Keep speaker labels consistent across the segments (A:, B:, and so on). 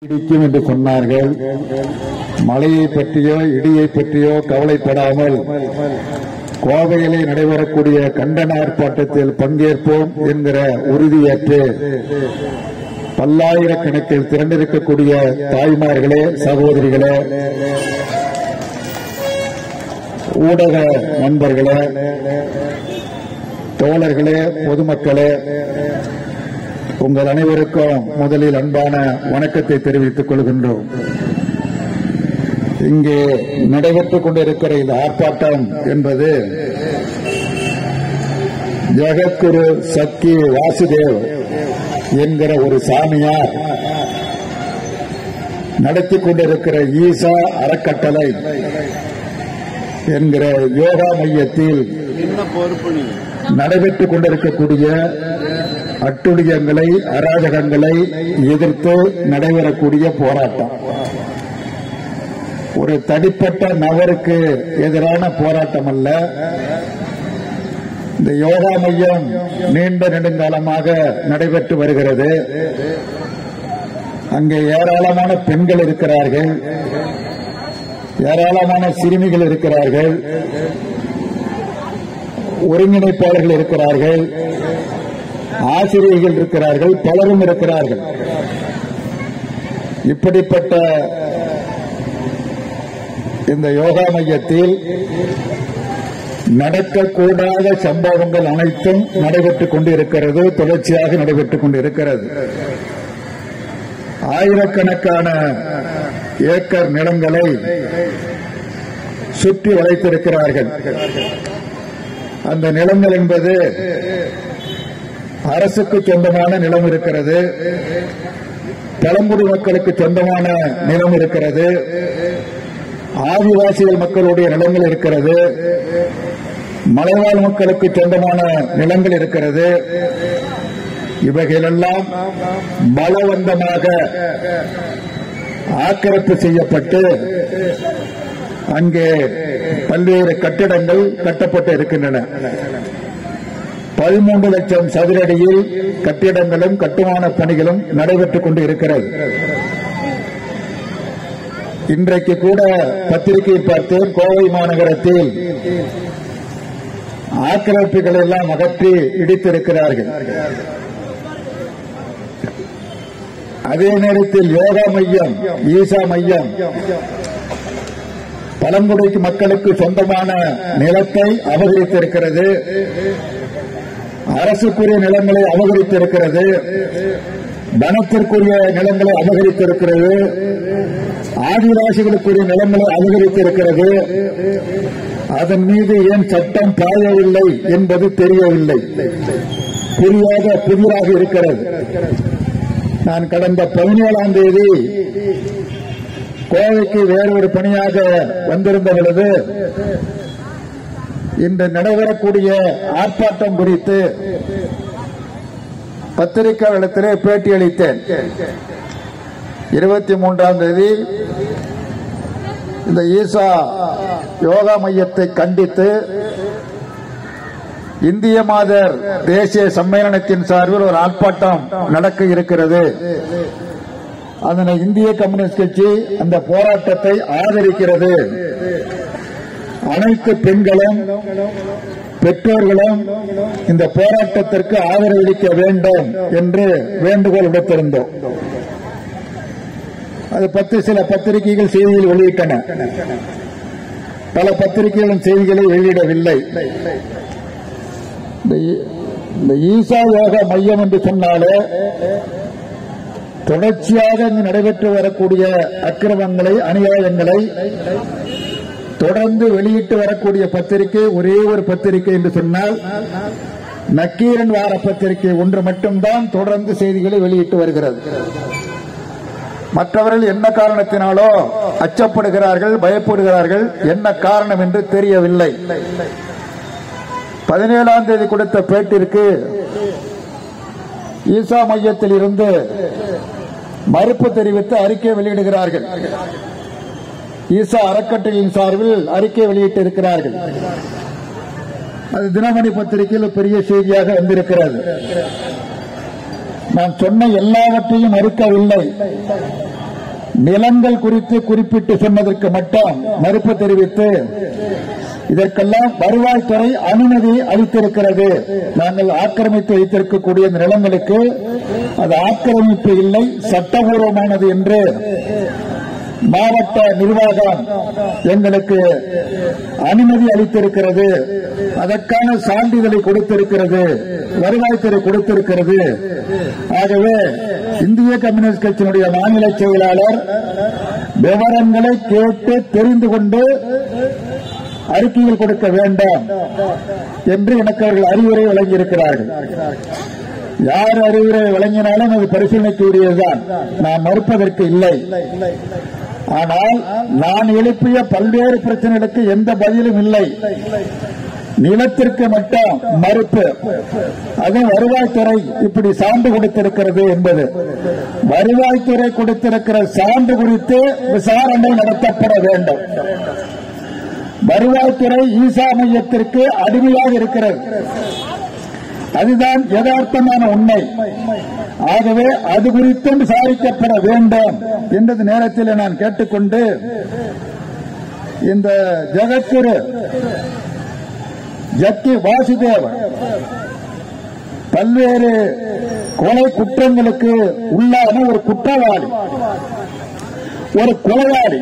A: இடிக்கும் என்று சொன்னார்கள். மழையை பற்றியோ இடியை பற்றியோ கவலைப்படாமல் கோவையிலே நடைபெறக்கூடிய கண்டன ஆர்ப்பாட்டத்தில் பங்கேற்போம் என்கிற உறுதியேற்று பல்லாயிரக்கணக்கில் திரண்டிருக்கக்கூடிய தாய்மார்களே, சகோதரிகளே, ஊடக நண்பர்களே, தோழர்களே, பொதுமக்களே, உங்கள் அனைவருக்கும் முதலில் அன்பான வணக்கத்தை தெரிவித்துக் கொள்கின்றோம். இங்கே நடைபெற்றுக் கொண்டிருக்கிற இந்த ஆர்ப்பாட்டம் என்பது ஜெகத்குரு சக்கி வாசுதேவ் என்கிற ஒரு சாமியார் நடத்தி கொண்டிருக்கிற ஈசா அறக்கட்டளை என்கிற யோகா மையத்தில் நடைபெற்றுக் கொண்டிருக்கக்கூடிய அட்டுழியங்களை, அராஜகங்களை எதிர்த்து நடைபெறக்கூடிய போராட்டம். ஒரு தனிப்பட்ட நபருக்கு எதிரான போராட்டம் அல்ல. இந்த யோகா மையம் நீண்ட நெடுங்காலமாக நடைபெற்று வருகிறது. அங்கே ஏராளமான பெண்கள் இருக்கிறார்கள், ஏராளமான சிறுமிகள் இருக்கிறார்கள், ஒருங்கிணைப்பாளர்கள் இருக்கிறார்கள், ஆசிரியர்கள் இருக்கிறார்கள், பலரும் இருக்கிறார்கள். இப்படிப்பட்ட இந்த யோகா மையத்தில் நடக்கக்கூடாத சம்பவங்கள் அனைத்தும் நடைபெற்றுக் கொண்டிருக்கிறது, தொடர்ச்சியாக நடைபெற்றுக் கொண்டிருக்கிறது. ஆயிரக்கணக்கான ஏக்கர் நிலங்களை சுற்றி வளைத்திருக்கிறார்கள். அந்த நிலங்கள் என்பது அரசுக்கு சொந்தமான நிலம் இருக்கிறது, பழங்குடி மக்களுக்கு சொந்தமான நிலம் இருக்கிறது, ஆதிவாசிகள் மக்களுடைய நிலங்கள் இருக்கிறது, மலைவாழ் மக்களுக்கு சொந்தமான நிலங்கள் இருக்கிறது. இவைகளெல்லாம் பலவந்தமாக ஆக்கிரமிப்பு செய்யப்பட்டு அங்கே பல்வேறு கட்டிடங்கள் கட்டப்பட்டு இருக்கின்றன. 13 லட்சம் சதுரடியில் கட்டிடங்களும் கட்டுமான பணிகளும் நடைபெற்றுக் கொண்டு இருக்கிறது. இன்றைக்கு கூட பத்திரிகை பார்த்தேன், கோவை மாநகரத்தில் ஆக்கிரமிப்புகள் எல்லாம் அகற்றி இடித்திருக்கிறார்கள். அதே நேரத்தில் யோகா மையம், ஈசா மையம் பழங்குடி மக்களுக்கு சொந்தமான நிலத்தை அபகரித்திருக்கிறது, அரசுக்குரிய நிலங்களை அபகரித்திருக்கிறது, வனத்திற்குரிய நிலங்களை அபகரித்திருக்கிறது, ஆதிவாசிகளுக்குரிய நிலங்களை அபகரித்திருக்கிறது. அதன் மீது ஏன் சட்டம் பாயவில்லை என்பது தெரியவில்லை, புதிராக இருக்கிறது. நான் கடந்த 17ஆம் தேதி கோவைக்கு வேறொரு பணியாக வந்திருந்த பொழுது இன்று நடைபெறக்கூடிய ஆர்ப்பாட்டம் குறித்து பத்திரிகையாளர்களிடத்திலே பேட்டியளித்தேன். 23ஆம் தேதி இந்த ஈசா யோகா மையத்தை கண்டித்து இந்திய மாதர் தேசிய சம்மேளனத்தின் சார்பில் ஒரு ஆர்ப்பாட்டம் நடக்க இருக்கிறது. அதனை இந்திய கம்யூனிஸ்ட் கட்சி அந்த போராட்டத்தை ஆதரிக்கிறது. அனைத்து பெண்களும் பெற்றோர்களும் இந்த போராட்டத்திற்கு ஆதரவளிக்க வேண்டும் என்று வேண்டுகோள் விடுத்திருந்தோம். அது பற்றி சில பத்திரிகைகள் செய்திகள் வெளியிட்டன, பல பத்திரிகைகளும் செய்திகளை வெளியிடவில்லை. இந்த ஈசா யோகா மையம் என்று சொன்னாலே தொடர்ச்சியாக இங்கு நடைபெற்று வரக்கூடிய அக்கிரமங்களை, அநியாயங்களை தொடர்ந்து வெளியிட்டு வரக்கூடிய பத்திரிகை ஒரே ஒரு பத்திரிகை என்று சொன்னால் நக்கீரன் வார பத்திரிகை ஒன்று மட்டும்தான் தொடர்ந்து செய்திகளை வெளியிட்டு வருகிறது. மற்றவர்கள் என்ன காரணத்தினாலோ அச்சப்படுகிறார்கள், பயப்படுகிறார்கள். என்ன காரணம் என்று தெரியவில்லை. 17ஆம் தேதி கொடுத்த பேட்டிற்கு ஈசா மையத்தில் இருந்து மறுப்பு தெரிவித்து அறிக்கை வெளியிடுகிறார்கள். ஈசா அறக்கட்டளையின் சார்பில் அறிக்கை வெளியிட்டிருக்கிறார்கள். அது தினமணி பத்திரிகையில் பெரிய செய்தியாக வந்திருக்கிறது. நான் சொன்ன எல்லாவற்றையும் மறுக்கவில்லை. நிலங்கள் குறித்து குறிப்பிட்டு சொன்னதற்கு மட்டும் மறுப்பு தெரிவித்து இதற்கெல்லாம் வருவாய்த்துறை அனுமதி அளித்திருக்கிறது. நாங்கள் ஆக்கிரமித்து வைத்திருக்கக்கூடிய நிலங்களுக்கு அது ஆக்கிரமிப்பு இல்லை, சட்டபூர்வமானது என்று மாவட்ட நிர்வாகம் எங்களுக்கு அனுமதி அளித்திருக்கிறது. அதற்கான சான்றிதழை கொடுத்திருக்கிறது, வருவாய்த்துறை கொடுத்திருக்கிறது. ஆகவே இந்திய கம்யூனிஸ்ட் கட்சியினுடைய மாநில செயலாளர் விவரங்களை கேட்டு தெரிந்து கொண்டு அறிக்கையில் கொடுக்க வேண்டாம் என்று எனக்கு அவர்கள் அறிவுரை வழங்கியிருக்கிறார்கள். யார் அறிவுரை வழங்கினாலும் அது பரிசீலனைக்கு உரியதுதான், நான் மறுப்பதற்கு இல்லை. ஆனால் நான் எழுப்பிய பல்வேறு பிரச்சனைகளுக்கு எந்த பதிலும் இல்லை. நிலத்திற்கு மட்டும் மறுப்பு. அது வருவாய்த்துறை இப்படி சான்று கொடுத்திருக்கிறது என்பது. வருவாய்த்துறை கொடுத்திருக்கிற சான்று குறித்து விசாரணை நடத்தப்பட வேண்டும். வருவாய்த்துறை ஈசா மையத்திற்கு அடிமையாக இருக்கிறது, அதுதான் யதார்த்தமான உண்மை. ஆகவே அது குறித்தும் விசாரிக்கப்பட வேண்டும் என்றது நேரத்தில் நான் கேட்டுக்கொண்டு, இந்த ஜெகத்குரு ஜக்கி வாசுதேவ் பல்வேறு கொலை குற்றங்களுக்கு உள்ளான ஒரு குற்றவாளி, ஒரு கொலையாளி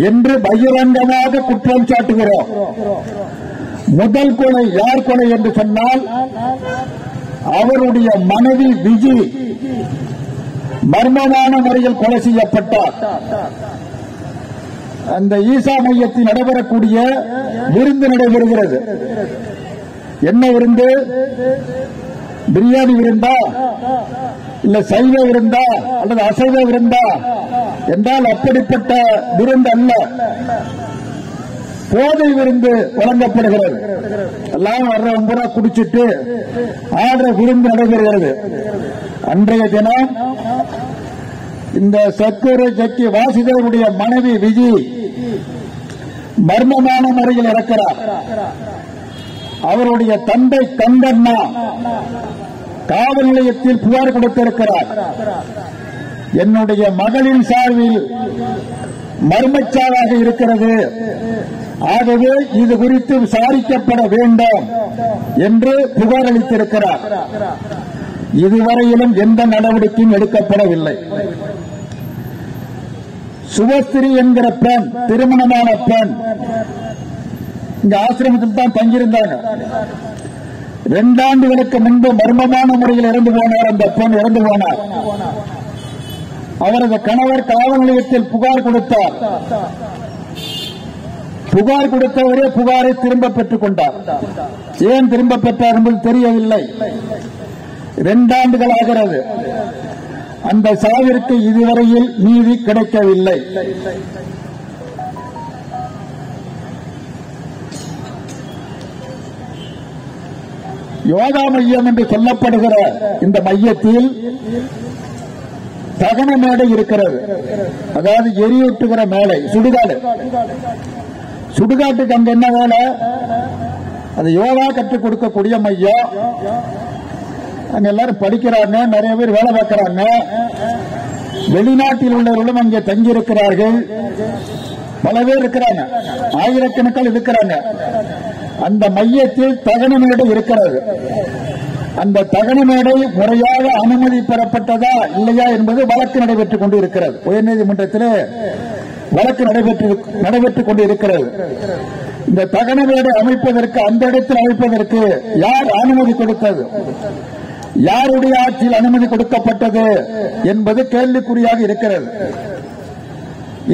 A: என்று பகிரங்கமாக குற்றம் சாட்டுகிறோம். முதல் கொலை யார் கொலை என்று சொன்னால் அவருடைய மனைவி விஜி மர்மமான முறையில் கொலை செய்யப்பட்டார். அந்த ஈசா மையத்தில் நடைபெறக்கூடிய விருந்து நடைபெறுகிறது. என்ன விருந்து? பிரியாணி விருந்தா, இல்ல சைவ விருந்தா அல்லது அசைவ விருந்தா என்றால் அப்படிப்பட்ட விருந்து அல்ல, போதை விருந்து வழங்கப்படுகிறது. எல்லாம் வர்ற குடிச்சிட்டு ஆடுற விருந்து நடைபெறுகிறது. அன்றைய தினம் இந்த சத்குரு ஜக்கி வாசுதேவனுடைய மனைவி விஜி மர்மமான முறையில் இறக்கிறார். அவருடைய தந்தை கந்தண்ணா காவல் நிலையத்தில் புகார் கொடுத்திருக்கிறார். என்னுடைய மகளின் சார்பில் மர்மச்சாவாக இருக்கிறது, ஆகவே இது குறித்து விசாரிக்கப்பட வேண்டும் என்று புகார் அளித்திருக்கிறார். இதுவரையிலும் எந்த நடவடிக்கையும் எடுக்கப்படவில்லை. சுபஸ்திரி என்கிற பெண், திருமணமான பெண், இங்க ஆசிரமத்தில் தான் தங்கியிருந்தாங்க. 2 ஆண்டுகளுக்கு முன்பு மர்மமான முறையில் இறந்து போனார். அந்த பெண் இறந்து போனார். அவரது கணவர் காவல் நிலையத்தில் புகார் கொடுத்தார். புகார் கொடுத்தவரே புகாரை திரும்ப பெற்றுக் கொண்டார். ஏன் திரும்ப பெற்றார் என்பது தெரியவில்லை. 2 ஆண்டுகள் ஆகிறது. அந்த சாவிற்கு இதுவரையில் நீதி கிடைக்கவில்லை. யோகா மையம் என்று சொல்லப்படுகிற இந்த மையத்தில் தகன மேடை இருக்கிறது. அதாவது எரியூட்டுகிற மேடை, சுடுகாடு. சுடுகாட்டுக்கு அங்க என்ன வேலை? அது யோகா கற்றுக் கொடுக்கக்கூடிய மையம். அங்க எல்லாரும் படிக்கிறாங்க, நிறைய பேர் வேலை பார்க்கிறாங்க. வெளிநாட்டில் உள்ளவர்களும் அங்கே தங்கியிருக்கிறார்கள். பல பேர் இருக்கிறாங்க, ஆயிரக்கணக்கில் இருக்கிறாங்க. அந்த மையத்தில் தகன மேடை இருக்கிறது. அந்த தகன மேடை முறையாக அனுமதி பெறப்பட்டதா இல்லையா என்பது வழக்கு நடைபெற்றுக் கொண்டு இருக்கிறது. உயர்நீதிமன்றத்தில் வழக்கு நடைபெற்றுக் கொண்டு இருக்கிறது. இந்த தகன மேடை அமைப்பதற்கு, அந்த இடத்தில் அமைப்பதற்கு யார் அனுமதி கொடுத்தது, யாருடைய ஆட்சியில் அனுமதி கொடுக்கப்பட்டது என்பது கேள்விக்குறியாக இருக்கிறது.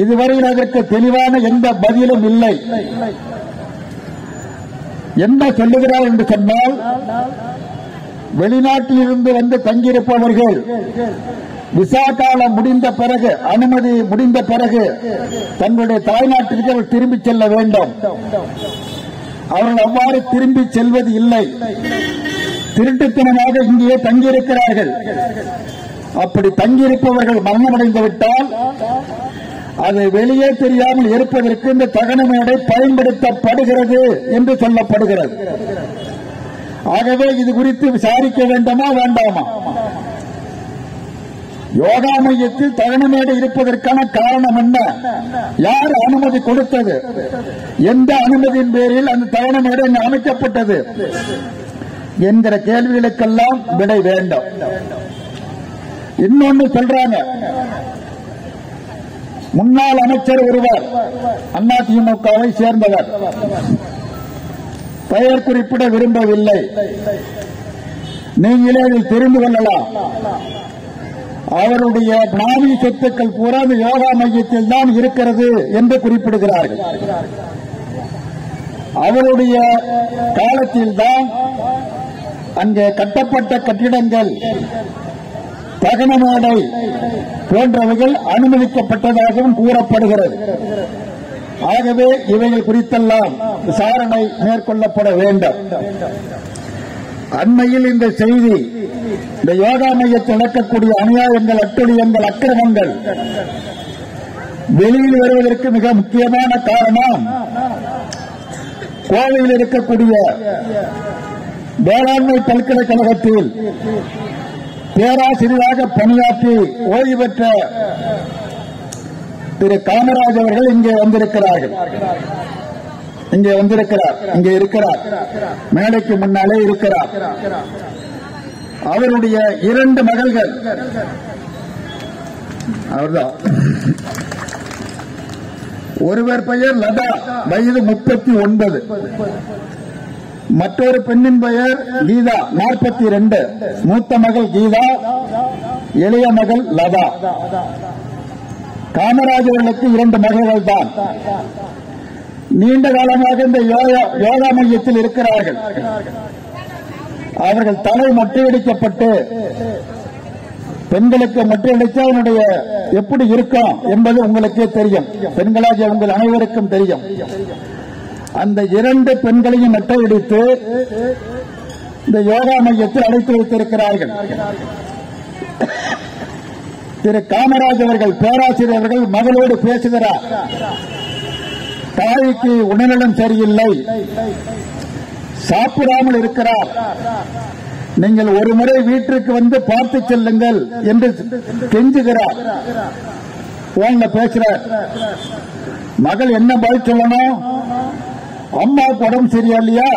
A: இதுவரையில் அதற்கு தெளிவான எந்த பதிலும் இல்லை. என்ன சொல்லுகிறார் என்று சொன்னால், வெளிநாட்டில் இருந்து வந்து தங்கியிருப்பவர்கள் விசா காலம் முடிந்த பிறகு, அனுமதி முடிந்த பிறகு தங்களுடைய தாய்நாட்டிற்கு திரும்பி செல்ல வேண்டும். அவர்கள் அவ்வாறு திரும்பி செல்வது இல்லை. திருட்டுத்தனமாக இங்கே தங்கியிருக்கிறார்கள். அப்படி தங்கியிருப்பவர்கள் மரணமடைந்து விட்டால் அது வெளியே தெரியாமல் இருப்பதற்கு இந்த தகன மேடை பயன்படுத்தப்படுகிறது என்று சொல்லப்படுகிறது. ஆகவே இது குறித்து விசாரிக்க வேண்டுமா வேண்டாமா? யோகா மையத்தில் தகனமேடை இருப்பதற்கான காரணம் என்ன? யார் அனுமதி கொடுத்தது? எந்த அனுமதியின் பேரில் அந்த தகனமேடை அமைக்கப்பட்டது என்கிற கேள்விகளுக்கெல்லாம் விடை வேண்டும். இன்னொன்னு சொல்றாங்க, முன்னாள் அமைச்சர் ஒருவர் அதிமுகவை சேர்ந்தவர், பெயர் குறிப்பிட விரும்பவில்லை, நீங்களே இதில் தெரிந்து கொள்ளலாம். அவருடைய பிராமி சொத்துக்கள் பூரா யோகா மையத்தில் தான் இருக்கிறது என்று குறிப்பிடுகிறார்கள். அவருடைய காலத்தில் தான் அங்கே கட்டப்பட்ட கட்டிடங்கள், தகனமேடை போன்றவைகள் அனுமதிக்கப்பட்டதாகவும் கூறப்படுகிறது. ஆகவே இவைகள் குறித்தெல்லாம் விசாரணை மேற்கொள்ளப்பட வேண்டும். அண்மையில் இந்த செய்தி, இந்த யோகா மையத்தில் நடக்கக்கூடிய அநியாயங்கள், அட்டுழியங்கள், அக்கிரமங்கள் வெளியில் வருவதற்கு மிக முக்கியமான காரணம், கோவையில் இருக்கக்கூடிய வேளாண்மை பல்கலைக்கழகத்தில் பேராசிரியராக பணியாற்றி ஓய்வு பெற்ற திரு காமராஜ் அவர்கள் இங்கே வந்திருக்கிறார்கள். இங்கே இருக்கிறார், மேடைக்கு முன்னாலே இருக்கிறார். அவருடைய 2 மகள்கள், அவர்தான். ஒருவர் பெயர் லதா, வயது 39. மற்றொரு பெண்ணின் பெயர் கீதா, 42. மூத்த மகள் கீதா, இளைய மகள் லதா. காமராஜ் அவர்களுக்கு 2 மகள்கள் தான். நீண்ட காலமாக இந்த யோகா மையத்தில் இருக்கிறார்கள். அவர்கள் தலை மொட்டையடிக்கப்பட்டு, பெண்களுக்கு மொட்டையடிச்சா அவனுடைய எப்படி இருக்கும் என்பது உங்களுக்கே தெரியும், பெண்களாகிய உங்கள் அனைவருக்கும் தெரியும். அந்த 2 பெண்களையும் மொட்டையடித்து இந்த யோகா மையத்தில் அடைத்து வைத்திருக்கிறார்கள். திரு காமராஜ் அவர்கள், பேராசிரியர் அவர்கள் மகளோடு பேசுகிறார். தாய்க்கு உடல்நலம் சரியில்லை, சாப்பிடாமல் இருக்கிறார், நீங்கள் ஒரு முறை வீட்டிற்கு வந்து பார்த்து செல்லுங்கள் என்று கெஞ்சுகிறார். போன்ல பேசுறார். மகள் என்ன பதில் சொல்லணும்? அம்மாவுக்கு உடம்பு சரியா இல்லையா?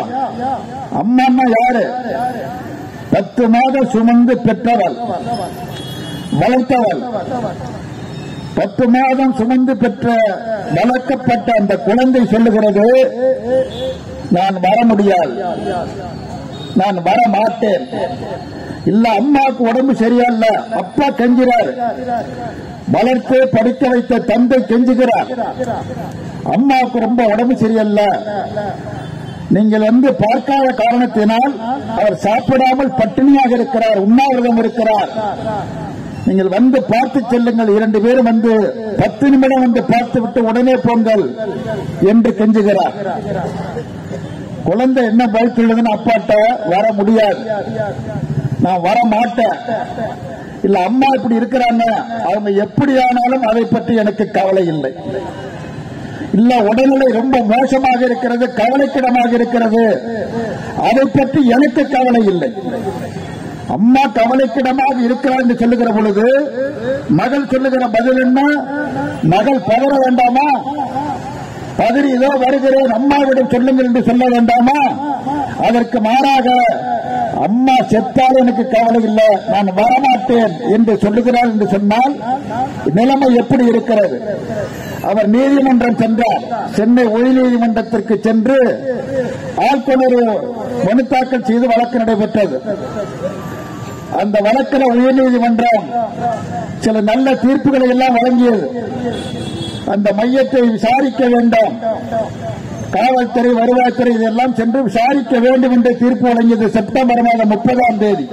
A: அம்மா யாரு? 10 மாதம் சுமந்து பெற்றவள், வளர்த்தவள். 10 மாதம் சுமந்து பெற்ற வளர்க்கப்பட்ட அந்த குழந்தை சொல்லுகிறது, நான் வர முடியாது, நான் வர மாட்டேன். இல்ல, அம்மாவுக்கு உடம்பு சரியில்ல, அப்பா கெஞ்சுறார். வளர்த்து படிக்க வைத்த தந்தை கெஞ்சுகிறார், அம்மாவுக்கு ரொம்ப உடம்பு சரியில்ல, நீங்கள் வந்து பார்க்காத காரணத்தினால் அவர் சாப்பிடாமல் பட்டினியாக இருக்கிறார், உண்ணாவிரதம் இருக்கிறார், நீங்கள் வந்து பார்த்து செல்லுங்கள், 2 பேரும் வந்து 10 நிமிடம் வந்து பார்த்து விட்டு உடனே போங்கள் என்று கெஞ்சுகிறார். குழந்தை என்ன பதில் சொல்லுதுன்னு, அப்பாட்ட வர முடியாது, நான் வர மாட்டேன். இல்ல, அம்மா இப்படி இருக்கிறாங்க, அவங்க எப்படி ஆனாலும் அதை பற்றி எனக்கு கவலை இல்லை. இல்ல, உடல்நிலை ரொம்ப மோசமாக இருக்கிறது, கவலைக்கிடமாக இருக்கிறது, அதை பற்றி எனக்கு கவலை இல்லை. அம்மா கவலைக்கிடமாக இருக்கிறார் என்று சொல்லுகிற பொழுது மகள் சொல்லுகிற பதில் என்ன? மகள் பதற வேண்டாமா? பதறி இதோ வருகிறேன், அம்மாவிடம் சொல்லுங்கள் என்று சொல்ல வேண்டாமா? அதற்கு மாறாக, அம்மா செத்தால் எனக்கு கவலை இல்லை, நான் வரமாட்டேன் என்று சொல்லுகிறார் என்று சொன்னால் நிலைமை எப்படி இருக்கிறது? அவர் நீதிமன்றம் சென்றார். சென்னை உயர்நீதிமன்றத்திற்கு சென்று ஆட்கொணர்வு மனு தாக்கல் செய்து வழக்கு நடைபெற்றது. அந்த வழக்கில் உயர்நீதிமன்றம் சில நல்ல தீர்ப்புகளை எல்லாம் வழங்கியது. அந்த மையத்தை விசாரிக்க வேண்டும், காவல்துறை, வருவாய்த்துறை இதெல்லாம் சென்று விசாரிக்க வேண்டும் என்று தீர்ப்பு வழங்கியது. செப்டம்பர் மாதம் 30ஆம் தேதி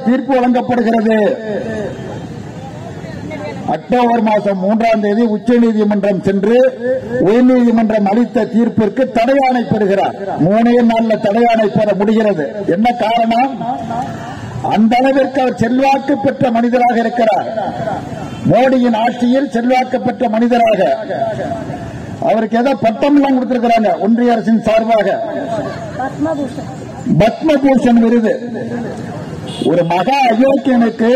A: தீர்ப்பு வழங்கப்படுகிறது. அக்டோபர் மாதம் 3ஆம் தேதி உச்சநீதிமன்றம் சென்று உயர்நீதிமன்றம் அளித்த தீர்ப்பிற்கு தடையாணை பெறுகிறார். 3 நாள்ல தடையாணை பெற முடிகிறது. என்ன காரணம்? அந்த அளவிற்கு அவர் செல்வாக்கு பெற்ற மனிதராக இருக்கிறார். மோடியின் ஆட்சியில் செல்வாக்கு பெற்ற மனிதராக. அவருக்கு ஏதோ பட்டம் எல்லாம் கொடுத்திருக்கிறாங்க ஒன்றிய அரசின் சார்பாக, பத்மபூஷன் விருது. ஒரு மகா அயோக்கியனுக்கு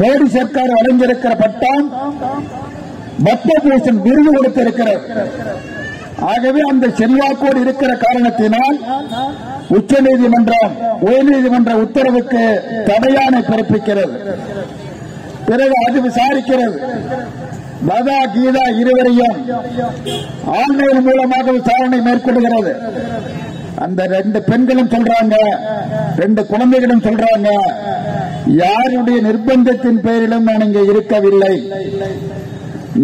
A: மோடி சர்க்கார் வழங்கியிருக்கிற பட்டம் பத்மபூஷன் விருது கொடுத்திருக்கிறது. ஆகவே அந்த செல்வாக்கோடு இருக்கிற காரணத்தினால் உச்சநீதிமன்றம் உயர்நீதிமன்ற உத்தரவுக்கு தடையாணை பிறப்பிக்கிறது. பிறகு அது விசாரிக்கிறது. லதா கீதா இருவரையும் ஆன்லைன் மூலமாக விசாரணை மேற்கொள்கிறது. அந்த 2 பெண்களும் சொல்றாங்க, 2 குழந்தைகளும் சொல்றாங்க, யாருடைய நிர்பந்தத்தின் பேரிலும் நான் இங்கே இருக்கவில்லை,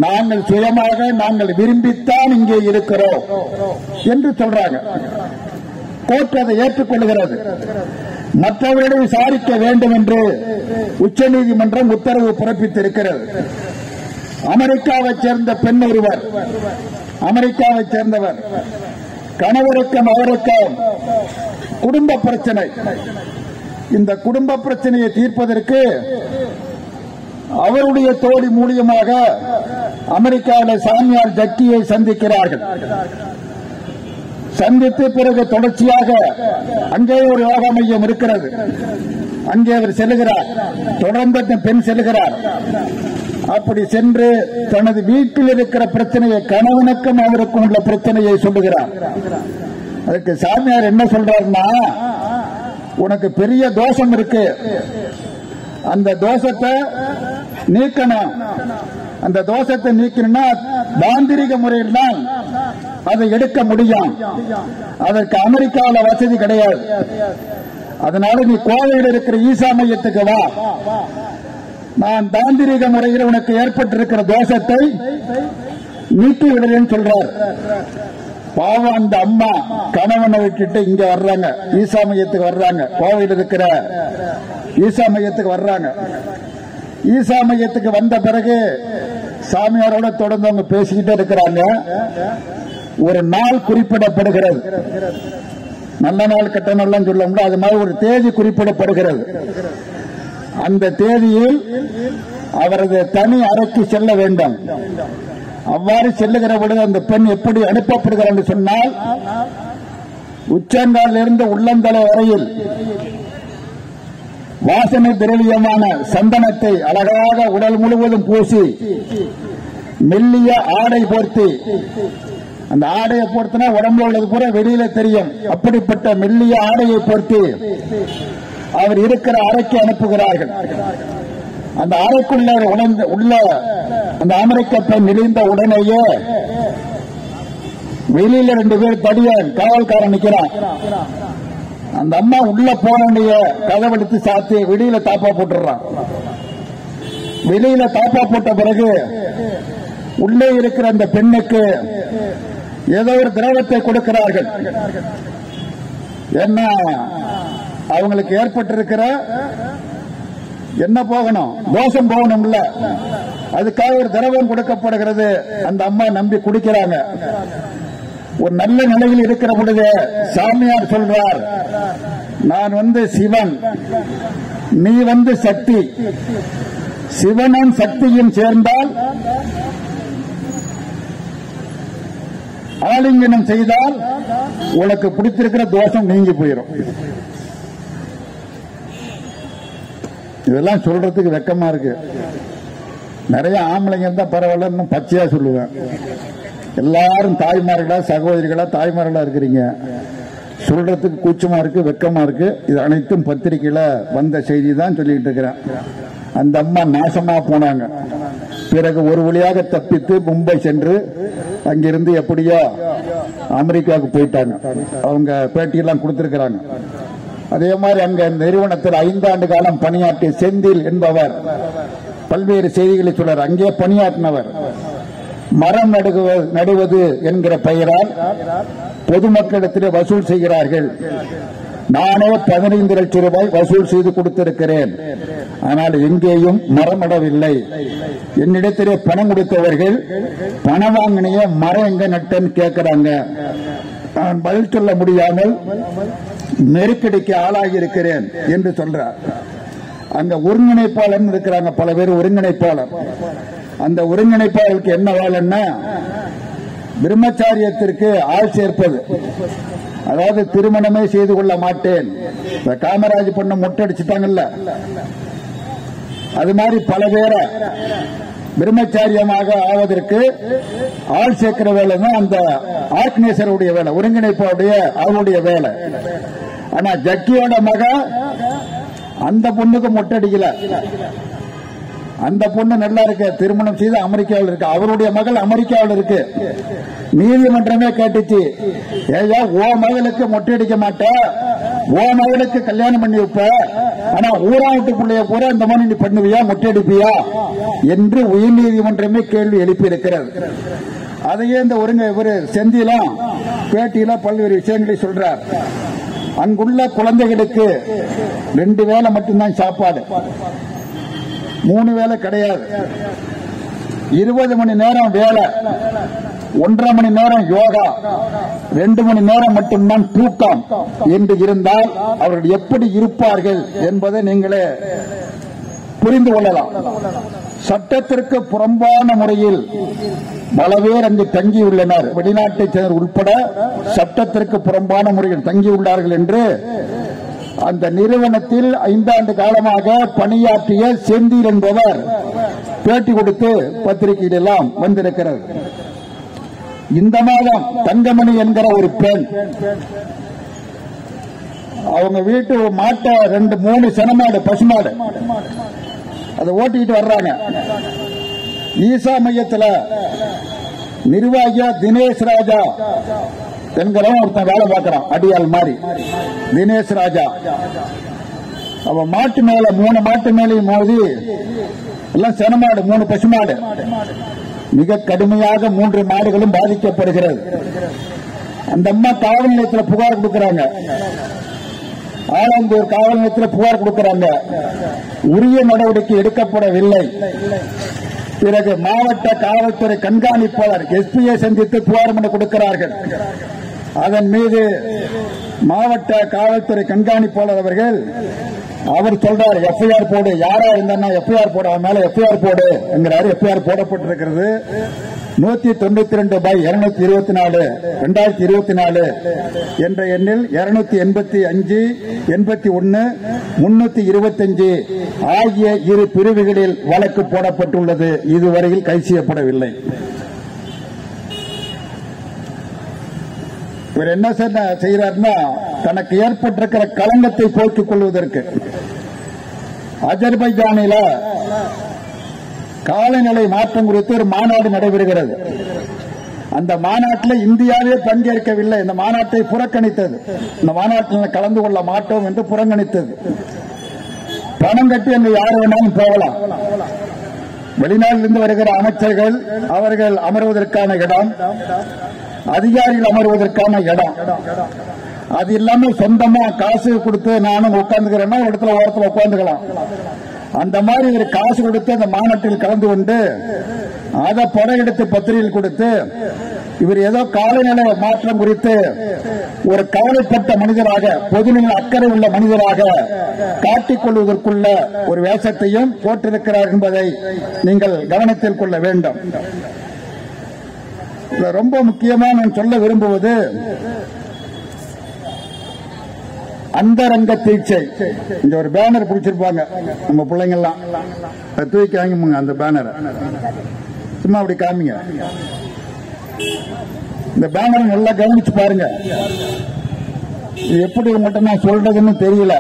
A: நாங்கள் சுயமாக நாங்கள் விரும்பித்தான் இங்கே இருக்கிறோம் என்று சொல்றாங்க. கோர்ட் அதை ஏற்றுக்கொள்கிறது. மற்றவர்களை விசாரிக்க வேண்டும் என்று உச்சநீதிமன்றம் உத்தரவு பிறப்பித்திருக்கிறது. அமெரிக்காவைச் சேர்ந்த பெண் ஒருவர், அமெரிக்காவைச் சேர்ந்தவர், கணவருக்கும் அவருக்கும் குடும்ப பிரச்சனை. இந்த குடும்ப பிரச்சனையை தீர்ப்பதற்கு அவருடைய தோழி மூலியமாக அமெரிக்காவில் சாமியார் ஜக்கியை சந்திக்கிறார்கள். சந்தித்து பிறகு தொடர்ச்சியாக அங்கே ஒரு யோகா மையம் இருக்கிறது, அங்கே அவர் செல்லுகிறார். தொடர்ந்து பெண் செல்லுகிறார். அப்படி சென்று தனது வீட்டில் இருக்கிற பிரச்சனையை, கணவனுக்கும் அவருக்கும் உள்ள பிரச்சனையை சொல்லுகிறார். அதுக்கு சாமியார் என்ன சொல்றாருன்னா, உனக்கு பெரிய தோஷம் இருக்கு, அந்த தோஷத்தை நீக்கணும். அந்த தோஷத்தை நீக்கணும்னா தாந்திரிக முறையில் தான் அதை எடுக்க முடியும். அதற்கு அமெரிக்காவில் வசதி கிடையாது. அதனால நீ கோவையில் இருக்கிற ஈசா மையத்துக்கு வா, நான் தாந்திரிக முறையில் உனக்கு ஏற்பட்டிருக்கிற தோஷத்தை நீக்கி விடுறேன்னு சொல்றார். பாவம் அந்த அம்மா கணவனை விட்டுட்டு இங்க வர்றாங்க, ஈசா மையத்துக்கு வர்றாங்க. கோவையில் இருக்கிற ஈசா மையத்துக்கு வர்றாங்க. ஈசா மையத்துக்கு வந்த பிறகு சாமியாரோட தொடர்ந்து அவங்க பேசிக்கிட்டே இருக்கிறாங்க. ஒரு நாள் குறிப்பிடப்படுகிறது. நல்ல நாள் கெட்ட நாள் சொல்ல முடியாது, அது மாதிரி ஒரு தேதி குறிப்பிடப்படுகிறது. அந்த தேதியில் அவரது தனி அறைக்கு செல்ல வேண்டும். அவ்வாறு செல்லுகிற பொழுது அந்த பெண் எப்படி அனுப்பப்படுகிறார் என்று சொன்னால், உச்சங்காலில் இருந்து உள்ளந்தலை வரையில் வாசனை திரவியமான சந்தனத்தை அழகாக உடல் முழுவதும் பூசி மெல்லிய ஆடை போர்த்தி, அந்த ஆடையை போர்த்தினா உடம்புல உள்ளது பூரா வெளியில தெரியும், அப்படிப்பட்ட மெல்லிய ஆடையை போர்த்தி அவர் இருக்கிற அறைக்கு அனுப்புகிறார்கள். அந்த அறைக்குள்ள உள்ள அந்த அமெரிக்க பெண் நுழைந்த உடனேயே வெளியில 2 பேர் தடியன் காவல்காரன் நிற்கிறான். அந்த அம்மா உள்ள போன கதவெடுத்து சாத்தி வெளியில தாப்பா போட்டுறான். வெளியில தாப்பா போட்ட பிறகு உள்ளே இருக்கிற அந்த பெண்ணுக்கு ஏதோ ஒரு திரவத்தை கொடுக்கிறார்கள். என்ன அவங்களுக்கு ஏற்பட்டிருக்கிற என்ன போகணும், தோஷம் போகணும்ல, அதுக்காக ஒரு திரவம் கொடுக்கப்படுகிறது. அந்த அம்மா நம்பி குடிக்கிறாங்க. ஒரு நல்ல நிலையில் இருக்கிற பொழுது சாமியார் சொல்றார், நான் சிவன், நீ சக்தி, சிவனும் சக்தியும் சேர்ந்தால் ஆலிங்கனம் செய்தால் உனக்கு பிடித்திருக்கிற தோஷம் நீங்கி போயிடும். இதெல்லாம் சொல்றதுக்கு வெக்கமா இருக்கு. நிறைய ஆம்பளைங்க தான் பரவாயில்ல, இன்னும் பச்சையா சொல்லுவேன். எல்லாரும் தாய்மார்களா சகோதரிகளா தாய்மார்களா இருக்கிறீங்க, சொல்றதுக்கு கூச்சமா இருக்கு, வெக்கமா இருக்கு. இது அனைத்தும் பத்திரிகையில வந்த செய்தி தான் சொல்லிட்டு இருக்கிறேன். அந்த அம்மா நாசமா போனாங்க. பிறகு ஒரு வழியாக தப்பித்து மும்பை சென்று அங்கிருந்து எப்படியோ அமெரிக்காவுக்கு போயிட்டாங்க. அவங்க பேட்டியெல்லாம் கொடுத்திருக்கிறாங்க. அதே மாதிரி அங்க நிறுவனத்தில் 5 ஆண்டு காலம் பணியாற்றிய செந்தில் என்பவர் பல்வேறு செய்திகளை சொல்றார். அங்கே பணியாற்றினவர் மரம் நடுவது என்கிற பெயரால் பொதுமக்களிடத்தில் வசூல் செய்கிறார்கள். நானே 15 லட்சம் ரூபாய் வசூல் செய்து கொடுத்திருக்கிறேன், ஆனால் எங்கேயும் மரம் நடவில்லை. என்னிடத்திலே பணம் கொடுத்தவர்கள் பணம் வாங்கினிய மரம் எங்க நட்டன்னு கேட்கிறாங்க. நான் பதில் சொல்ல முடியாமல் நெருக்கடிக்கு ஆளாகி இருக்கிறேன் என்று சொல்றார். அங்க ஒருங்கிணைப்பாளர் இருக்கிறாங்க, பல பேர் ஒருங்கிணைப்பாளர். அந்த ஒருங்கிணைப்பாளருக்கு என்ன வேலைன்னா பிரம்மச்சாரியத்திற்கு ஆள் சேர்ப்பது. அதாவது திருமணமே செய்து கொள்ள மாட்டேன். காமராஜ் பொண்ணு முட்டடிச்சுட்டாங்கல்ல, அது மாதிரி பல பேரை பிரம்மச்சாரியமாக ஆவதற்கு ஆள் சேர்க்கிற வேலை தான் அந்த ஆர்கனைசருடைய வேலை, ஒருங்கிணைப்போடைய அவருடைய வேலை. ஆனா ஜக்கியோட மக அந்த பொண்ணுக்கு முட்டடிக்கல. அந்த பொண்ணு நல்லா இருக்கு, திருமணம் செய்து அமெரிக்காவில் இருக்கு, அவருடைய மகள் அமெரிக்காவில் இருக்கு. நீதிமன்றமே கேட்டுச்சு, ஏயா ஓ மகளுக்கு மொட்டையடிக்க மாட்ட, ஓ மகளுக்கு கல்யாணம் பண்ணி வைப்ப, ஆனா ஊராட்டு பிள்ளைய பூரா இந்த மாதிரி நீ பண்ணுவியா, மொட்டையடிப்பியா என்று உயர்நீதிமன்றமே கேள்வி எழுப்பி இருக்கிறது. அதையே இந்த ஒரு செந்திலும் பேட்டியில பல்வேறு விஷயங்களை சொல்றார். அங்குள்ள குழந்தைகளுக்கு 2 வேளை மட்டும்தான் சாப்பாடு, 3 வேளை கிடையாது. 20 மணி நேரம் வேலை, 1.5 மணி நேரம் யோகா, 2 மணி நேரம் மட்டும்தான் தூக்கம் என்று இருந்தால் அவர்கள் எப்படி இருப்பார்கள் என்பதை நீங்களே புரிந்து கொள்ளலாம். சட்டத்திற்கு புறம்பான முறையில் பல பேர் அங்கு தங்கியுள்ளனர், வெளிநாட்டைச் சேர்ந்தவர் உட்பட சட்டத்திற்கு புறம்பான முறையில் தங்கியுள்ளார்கள் என்று அந்த நிறுவனத்தில் 5 ஆண்டு காலமாக பணியாற்றிய செந்தில் என்பவர் பேட்டி கொடுத்து பத்திரிகையில் எல்லாம் வந்திருக்கிறது. இந்த மாதம் தங்கமணி என்கிற ஒரு பெண் அவங்க வீட்டு மாட்டை 2-3 செனமாடு பசுமாடு அதை ஓட்டிட்டு வர்றாங்க. ஈசா மையத்தில் நிர்வாகியா தினேஷ் ராஜா என்கிறவன் ஒருத்தன் வேலை பார்க்கிறான், அடியால் மாதிரி தினேஷ் ராஜா. அவன் மாட்டு மேல 3 மாட்டு மேலையும் மோதி எல்லாம் செனமாடு 3 பசுமாடு, மிக கடுமையாக 3 மாடுகளும் பாதிக்கப்படுகிறது. அந்த அம்மா காவல் நிலையத்தில் புகார் கொடுக்கிறாங்க, ஆலந்தூர் காவல் நிலையத்தில் புகார் கொடுக்கிறாங்க, உரிய நடவடிக்கை எடுக்கப்படவில்லை. பிறகு மாவட்ட காவல்துறை கண்காணிப்பாளர் எஸ்பியை சந்தித்து புகார் மனு கொடுக்கிறார்கள். அதன் மீது மாவட்ட காவல்துறை கண்காணிப்பாளர் அவர்கள் அவர் சொல்றார், எஃப்ஐஆர் போடு, யாரா இருந்தா எஃப்ஐஆர் போட, அவன் மேல எஃப்ஐஆர் போடு என்கிறாரு. எஃப்ஐஆர் போடப்பட்டிருக்கிறது. 192/224 2024 என்ற எண்ணில் 285, 81, 325 ஆகிய 2 பிரிவுகளில் வழக்கு போடப்பட்டுள்ளது. இதுவரையில் கைது செய்யப்படவில்லை. இவர் என்ன செய்யறாருன்னா, தனக்கு ஏற்பட்டிருக்கிற களங்கத்தை போக்கிக் கொள்வதற்கு அஜர்பைஜானில காலநிலை மாற்றம் குறித்து ஒரு மாநாடு நடைபெறுகிறது. அந்த மாநாட்டில் இந்தியாவே பங்கேற்கவில்லை, இந்த மாநாட்டை புறக்கணித்தது. இந்த மாநாட்டில் கலந்து கொள்ள மாட்டோம் என்று புறக்கணித்தது. பணம் கட்டி அங்கு யார் வேணாலும் போகலாம். வெளிநாட்டிலிருந்து வருகிற அமைச்சர்கள் அவர்கள் அமர்வதற்கான இடம், அதிகாரிகள் அமர்வதற்கான இடம், அது இல்லாம சொந்தமா காசு கொடுத்து நானும் உட்கார்ந்துக்கிறேன்னா இடத்துல ஓரத்தில் உட்கார்ந்துக்கலாம். அந்த மாதிரி ஒரு காசு கொடுத்து அந்த மாநாட்டில் கலந்து கொண்டு அதை படம் எடுத்து பத்திரிகையில் கொடுத்து இவர் ஏதோ காலநிலை மாற்றம் குறித்து ஒரு கவலைப்பட்ட மனிதராக, பொதுநல அக்கறை உள்ள மனிதராக காட்டிக் கொள்வதற்குள்ள ஒரு வேஷத்தையும் போட்டிருக்கிறார் என்பதை நீங்கள் கவனத்தில் கொள்ள வேண்டும். ரொம்ப முக்கியமாக நான் சொல்ல விரும்புவது அந்தரங்க தீட்சை. இந்த ஒரு பேனர் பிடிச்சிருப்பாங்க நம்ம பிள்ளைங்க எல்லாம், தூக்கி வாங்கிமுங்க அந்த பேனரை, சும்மா அப்படி காமிங்க. இந்த பேனரை நல்லா கவனிச்சு பாருங்க. எப்படி உங்கள்கிட்ட நான் சொல்றதுன்னு தெரியல.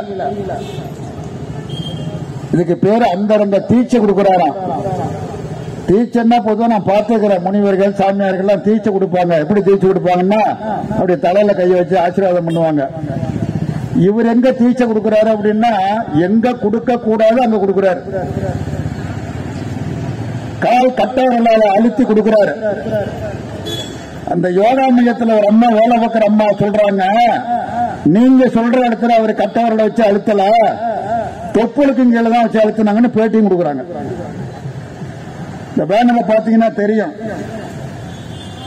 A: இதுக்கு பேரு அந்தரங்க தீட்சை கொடுக்கிறாராம். தீட்சைன்னா பொதுவாக நான் பார்த்துக்கிறேன், முனிவர்கள் சாமியார்கள் தீட்சை கொடுப்பாங்க. எப்படி தீட்சை கொடுப்பாங்கன்னா அப்படி தலையில கையை வச்சு ஆசீர்வாதம் பண்ணுவாங்க. இவர் எங்க தீட்சை கொடுக்கிறாரு அப்படின்னா, எங்க கொடுக்க கூடாது அங்க கொடுக்கிறாரு. கால் கட்டவர்களால அழுத்தி கொடுக்கிறாரு. அந்த யோகா மையத்தில் ஒரு அம்மா வேலை பார்க்கிற அம்மா சொல்றாங்க, நீங்க சொல்ற இடத்துல அவர் கட்டவர்களை வச்சு அழுத்தல, தொப்புளுக்கு கீழே தான் வச்சு அழுத்தினாங்கன்னு பேட்டியும் கொடுக்குறாங்க. இந்த பேனரை பாத்தீங்கன்னா தெரியும்,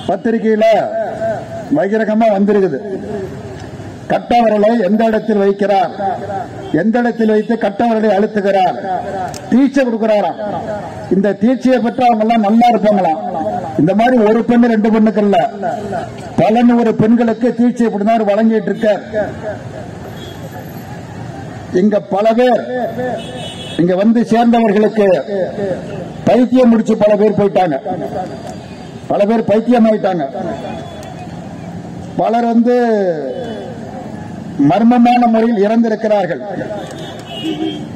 A: பத்திரிகையில பகிரங்கமா வந்திருக்குது. கட்டவர்களை எந்த இடத்தில் வைக்கிறார், எந்த இடத்தில் வைத்து கட்டவர்களை அழுத்துகிறார், தீட்சை கொடுக்கிறாராம். இந்த தீட்சையை பெற்று அவங்க எல்லாம் நல்லா இருப்பாங்களாம். இந்த மாதிரி ஒரு பெண்ணு 2 பெண்ணுக்கு இல்ல, பல 100 பெண்களுக்கு தீட்சை இப்படிதான் வழங்கிட்டு இருக்கார். இங்க பல பேர் இங்க வந்து சேர்ந்தவர்களுக்கு பைத்தியம் முடிச்சு பல பேர் போயிட்டாங்க, பல பேர் பைத்தியம் ஆயிட்டாங்க. பலர் வந்து மர்மமான முறையில் இறந்திருக்கிறார்கள்,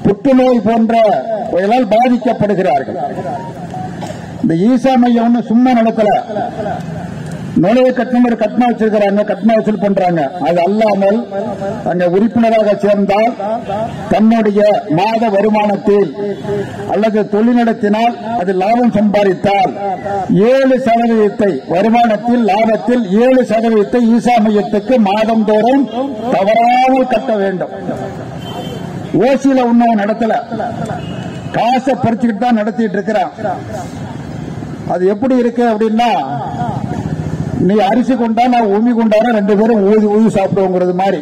A: புற்றுநோய் போன்ற பாதிக்கப்படுகிறார்கள். இந்த ஈசா மையம் சும்மா நடக்கல, நுழைவு கட்டணம் ஒரு கட்டணம் வச்சிருக்கிறாங்க, கட்டணம் வசூல் பண்றாங்க. அது அல்லாமல் அங்க உறுப்பினராக சேர்ந்தால் தன்னுடைய மாத வருமானத்தில் அல்லது தொழில் நடத்தினால் அது லாபம் சம்பாதித்தால் 7% வருமானத்தில் லாபத்தில் 7% ஈசா மையத்துக்கு மாதந்தோறும் தவறாமல் கட்ட வேண்டும். ஓசியில ஒன்னும் நடத்தல, காசை பறிச்சுக்கிட்டு தான் நடத்திட்டு இருக்கிறான். அது எப்படி இருக்கு அப்படின்னா, நீ அரிசி கொண்டா நான் உமி கொண்டாட 2 பேரும் ஊதி சாப்பிடுவோங்கிறது மாதிரி.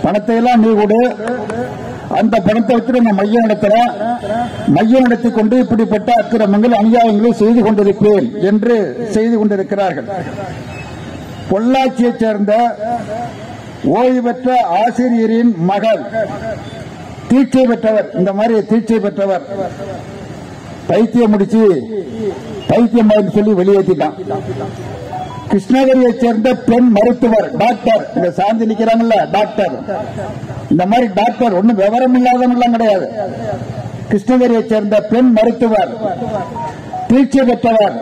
A: பணத்தை எல்லாம் நீ கொடு, அந்த பணத்தை வச்சு நான் மையம் நடத்துறேன், மையம் நடத்தி கொண்டு இப்படிப்பட்ட அக்கிரமங்கள் அநியாயங்களை செய்து கொண்டிருப்பேன் என்று செய்து கொண்டிருக்கிறார்கள். பொள்ளாச்சியைச் சேர்ந்த ஓய்வு பெற்ற ஆசிரியரின் மகள் தீட்சை பெற்றவர், இந்த மாதிரி தீட்சை பெற்றவர் பைத்தியம் முடிச்சு பைத்தியம் சொல்லி வெளியேற்றிட்டான். கிருஷ்ணகிரியைச் சேர்ந்த பெண் மருத்துவர் டாக்டர், இந்த சாந்தி நிக்கிறாங்கல்ல டாக்டர், இந்த மாதிரி டாக்டர் ஒன்னும் விவரம் இல்லாதவங்களாம் கிடையாது. கிருஷ்ணகிரியைச் சேர்ந்த பெண் மருத்துவர் தீட்சை பெற்றவர்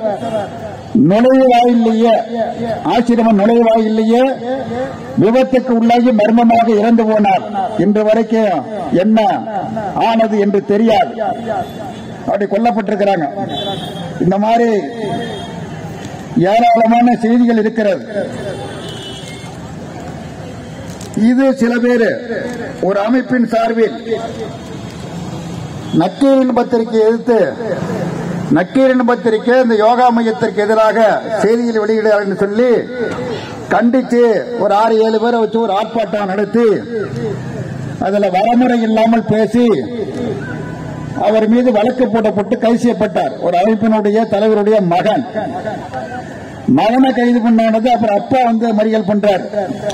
A: நுழைவாயிலேயே, ஆசிரம நுழைவாயிலேயே விபத்துக்கு உள்ளாகி மர்மமாக இறந்து போனார். இன்று வரைக்கும் என்ன ஆனது என்று தெரியாது, அப்படி கொல்லப்பட்டிருக்கிறாங்க. இந்த மாதிரி ஏராளமான செய்திகள் இருக்கிறது. இது சில பேர் ஒரு அமைப்பின் சார்பில் நக்கீரன் பத்திரிகை எதிர்த்து, நக்கீரன் பத்திரிகை இந்த யோகா மையத்திற்கு எதிராக செய்திகள் வெளியிடுகிறார்கள் சொல்லி கண்டித்து ஒரு 6-7 பேரை வச்சு ஒரு ஆர்ப்பாட்டம் நடத்தி அதுல வரமுறை இல்லாமல் பேசி அவர் மீது வழக்கு போடப்பட்டு கைது செய்யப்பட்டார். ஒரு அமைப்பினுடைய தலைவருடைய மகனை கைது பண்ணானது. அப்புறம் அப்பா வந்து மறியல் பண்றார்,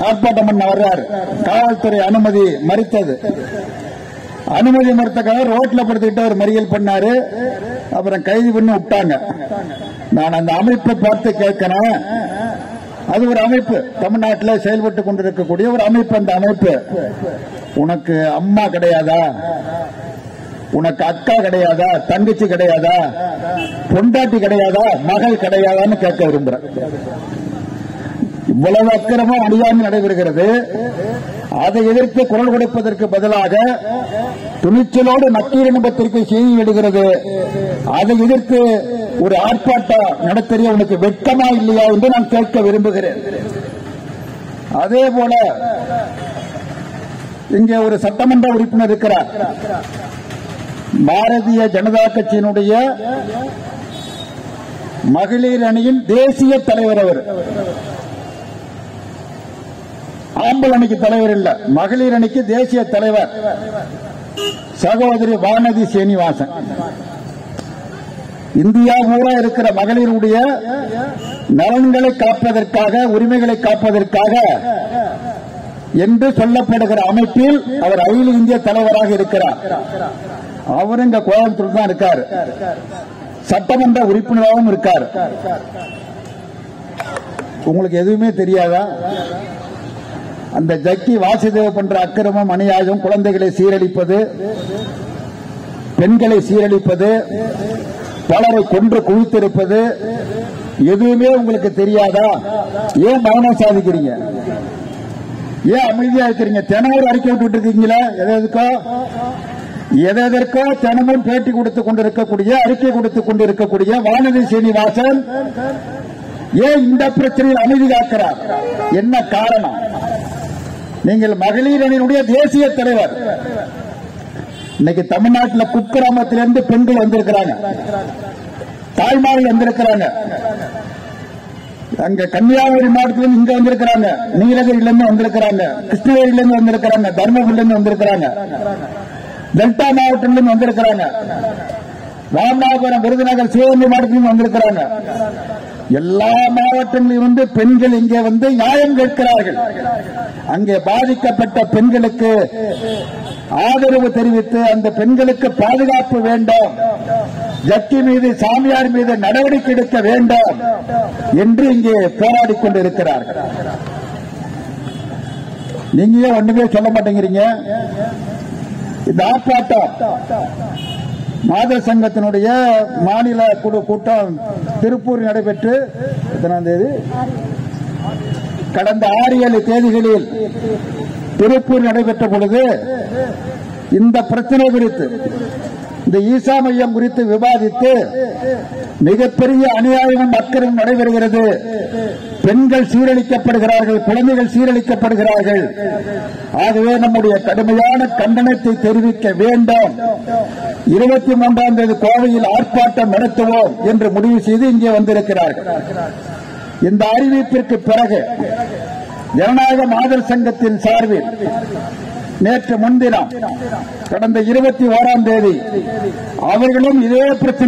A: ஆர்ப்பாட்டம் பண்ண வர்றார். காவல்துறை அனுமதி மறுத்தது. அனுமதி மறுத்தக்காக ரோட்ல படுத்துக்கிட்டு அவர் மறியல் பண்ணாரு. அப்புறம் கைது பண்ணி விட்டாங்க. நான் அந்த அமைப்பை பார்த்து கேட்கிறேன், அது ஒரு அமைப்பு, தமிழ்நாட்டில் செயல்பட்டு கொண்டிருக்கக்கூடிய ஒரு அமைப்பு. அந்த அமைப்பு, உனக்கு அம்மா கிடையாதா, உனக்கு அக்கா கிடையாதா, தங்கச்சி கிடையாதா, பொண்டாட்டி கிடையாதா, மகள் கிடையாதான்னு கேட்க விரும்புற. இவ்வளவு அக்கிரமம் அநியாயம் நடைபெறுகிறது. அதை எதிர்த்து குரல் கொடுப்பதற்கு பதிலாக துணிச்சலோடு நக்கீரன் பத்திரிகை செய்தி எடுக்கிறது. அதை எதிர்த்து ஒரு ஆர்ப்பாட்டம் நடத்தறிய உனக்கு வெட்கமா இல்லையா என்று நான் கேட்க விரும்புகிறேன். அதே போல இங்கே ஒரு சட்டமன்ற உறுப்பினர் இருக்கிறார், பாரதிய ஜனதா கட்சியினுடைய மகளிர் அணியின் தேசிய தலைவர். அவர் ஆம்பல் அணிக்கு தலைவர் இல்ல, மகளிர் அணிக்கு தேசிய தலைவர் சகோதரி வானதி சீனிவாசன். இந்தியா பூரா இருக்கிற மகளிருடைய நலன்களை காப்பதற்காக, உரிமைகளை காப்பதற்காக என்று சொல்லப்படுகிற அமைப்பில் அவர் அகில இந்திய தலைவராக இருக்கிறார். அவர் இங்க கோயம்புத்தூர் தான் இருக்கார், சட்டமன்ற உறுப்பினராகவும் இருக்கார். உங்களுக்கு எதுவுமே தெரியாதா? அந்த ஜக்கி வாசுதேவ பண்ற அக்கிரமம், அநியாயம், குழந்தைகளை சீரழிப்பது, பெண்களை சீரழிப்பது, பலரை கொன்று குவித்திருப்பது எதுவுமே உங்களுக்கு தெரியாதா? ஏன் மௌனம் சாதிக்கிறீங்க? ஏன் அமைதியா இருக்கிறீங்க? தினமும் அறிக்கை விட்டு இருக்கீங்களா? எதற்கோ தினமும் பேட்டி கொடுத்துக் கொண்டிருக்கக்கூடிய, அறிக்கை கொடுத்துக் கொண்டிருக்கக்கூடிய வானதி சீனிவாசன் ஏன் இந்த பிரச்சனையில் அமைதி காக்கிறார்? என்ன காரணம்? நீங்கள் மகளிர் அணியினுடைய தேசிய தலைவர். இன்னைக்கு தமிழ்நாட்டில் குக்கிராமத்திலிருந்து பெண்கள் வந்திருக்கிறாங்க, தாய்மார்கள் வந்திருக்கிறாங்க. அங்க கன்னியாகுமரி மாவட்டத்திலிருந்து இங்க வந்திருக்கிறாங்க, நீலகிரியிலிருந்து வந்திருக்கிறாங்க, கிருஷ்ணகிரியிலிருந்து வந்திருக்கிறாங்க, தர்மபுரியிலிருந்து வந்திருக்கிறாங்க, டெல்டா மாவட்டத்திலிருந்து வந்திருக்கிறாங்க, ராமநாதபுரம், விருதுநகர், சிவகங்கை மாவட்டத்திலிருந்து வந்திருக்கிறாங்க. எல்லா மாவட்டங்களிலும் பெண்கள் இங்கே வந்து நியாயம் கேட்கிறார்கள். அங்கே பாதிக்கப்பட்ட பெண்களுக்கு ஆதரவு தெரிவித்து அந்த பெண்களுக்கு பாதுகாப்பு வேண்டும், ஜட்ஜி மீது, சாமியார் மீது நடவடிக்கை எடுக்க வேண்டும் என்று இங்கே போராடிக் கொண்டிருக்கிறார்கள். நீங்க ஏன் ஒண்ணுமே சொல்ல மாட்டேங்கிறீங்க? இந்த ஆர்ப்பாட்டம் மாதர் சங்கத்தினுடைய மாநில குழு கூட்டம் திருப்பூரில் நடைபெற்று எத்தனாம் தேதி? கடந்த 6-7 தேதிகளில் திருப்பூர் நடைபெற்ற பொழுது இந்த பிரச்சனை குறித்து, இந்த ஈசா மையம் குறித்து விவாதித்து மிகப்பெரிய அநியாயமும் அக்கிரமும் நடைபெறுகிறது, பெண்கள் சீரழிக்கப்படுகிறார்கள், குழந்தைகள் சீரழிக்கப்படுகிறார்கள், ஆகவே நம்முடைய கடுமையான கண்டனத்தை தெரிவிக்க வேண்டும், 23ஆம் தேதி கோவையில் ஆர்ப்பாட்டம் நடத்துவோம் என்று முடிவு செய்து இங்கே வந்திருக்கிறார்கள். இந்த அறிவிப்பிற்கு பிறகு ஜனநாயக மாதர் சங்கத்தின் சார்பில் நேற்று முன்தினம் கடந்த 21ஆம் தேதி அவர்களும் இதே பிரச்சனை